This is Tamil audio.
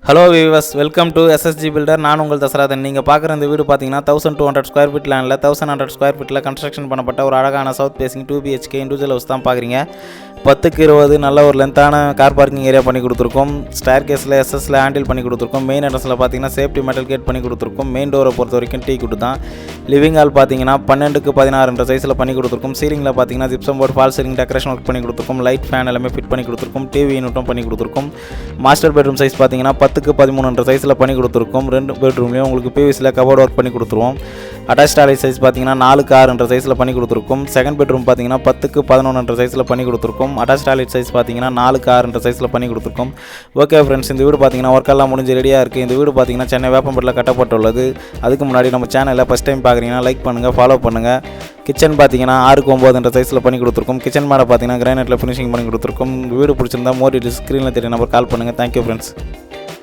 Hello viewers, welcome to SSG builder. நான் உங்கள் தசராதன். நீங்கள் பார்க்குற இந்த வீடு பார்த்தீங்கன்னா 1200 ஸ்கொயர் ஃபீட் லேண்டில் 1100 ஸ்கொயர் ஃபீட்டில் கன்ஸ்ட்ரக்ஷன் பண்ணப்பட்ட ஒரு அழகான south facing 2BHK individual house தான் பார்க்குறீங்க. 10க்கு 20 நல்ல ஒரு லென்த்தான கார் பார்க்கிங் ஏரியா பண்ணி கொடுத்துருக்கோம். ஸ்டேர் கேஸில் எஸ்எஸ்ல ஹேண்டில் பண்ணி கொடுத்துருக்கோம். மெயின் அட்ரஸில் பார்த்தீங்கன்னா சேஃப்டி மெட்டல் கேட் பண்ணி கொடுத்துருக்கோம். மெயின் டோரை பொறுத்த வரைக்கும் டீ குட்டு தான். லிவிங் ஹால் பார்த்தீங்கன்னா 12க்கு 16 சைஸில் பண்ணி கொடுத்துருக்கோம். சீலிங்கில் பார்த்தீங்கன்னா gypsum board fall ceiling decoration work பண்ணி கொடுத்துருக்கோம். லைட் ஃபேன் எல்லாமே ஃபிட் பண்ணி கொடுத்துருக்கோம். டிவி யூனிட்டும் பண்ணி கொடுத்துருக்கோம். மாஸ்டர் பெட்ரூம் சைஸ் பார்த்தீங்கன்னா 10க்கு 13 சைஸில் பண்ணி கொடுத்துருக்கோம். 2 பெட்ரூம்லேயும் உங்களுக்கு பிவிசியில் கபோர்ட் ஒர்க் பண்ணி கொடுத்துருவோம். அட்டாச் டாய்லெட் சைஸ் பார்த்தீங்கன்னா 4க்கு 6 சைஸில் பண்ணி கொடுத்துருக்கோம். செகண்ட் பெட்ரூம் பார்த்தீங்கன்னா 10க்கு 11 சைஸில் பண்ணி கொடுத்துருக்கோம். அட்டாச் டாய்லெட் சைஸ் பார்த்தீங்கன்னா 4க்கு 6 சைஸில் பண்ணி கொடுத்துருக்கோம். ஓகே ஃப்ரெண்ட்ஸ், இந்த வீடு பார்த்தீங்கன்னா ஒர்க்கெல்லாம் முடிஞ்சு ரெடியாக இருக்குது. இந்த வீடு பார்த்தீங்கன்னா சென்னை வேப்பம்பட்டில் கட்டப்பட்டுள்ளது. அதுக்கு முன்னாடி நம்ம சேனலை ஃபஸ்ட் டைம் பார்க்குறீங்கன்னா லைக் பண்ணுங்கள், ஃபாலோ பண்ணுங்கள். கிச்சன் பார்த்தீங்கன்னா 6க்கு 9 சைஸில் பண்ணி கொடுத்துருக்கோம். கிச்சன் மேலே பார்த்தீங்கன்னா கிரானைட்டில் ஃபினிஷிங் பண்ணி கொடுத்துருக்கோம். வீடு பிடிச்சிருந்தா மோர் டீட்டெயில்ஸ் ஸ்க்ரீனில் தெரிய நம்பர் கால் பண்ணுங்கள். Thank you friends.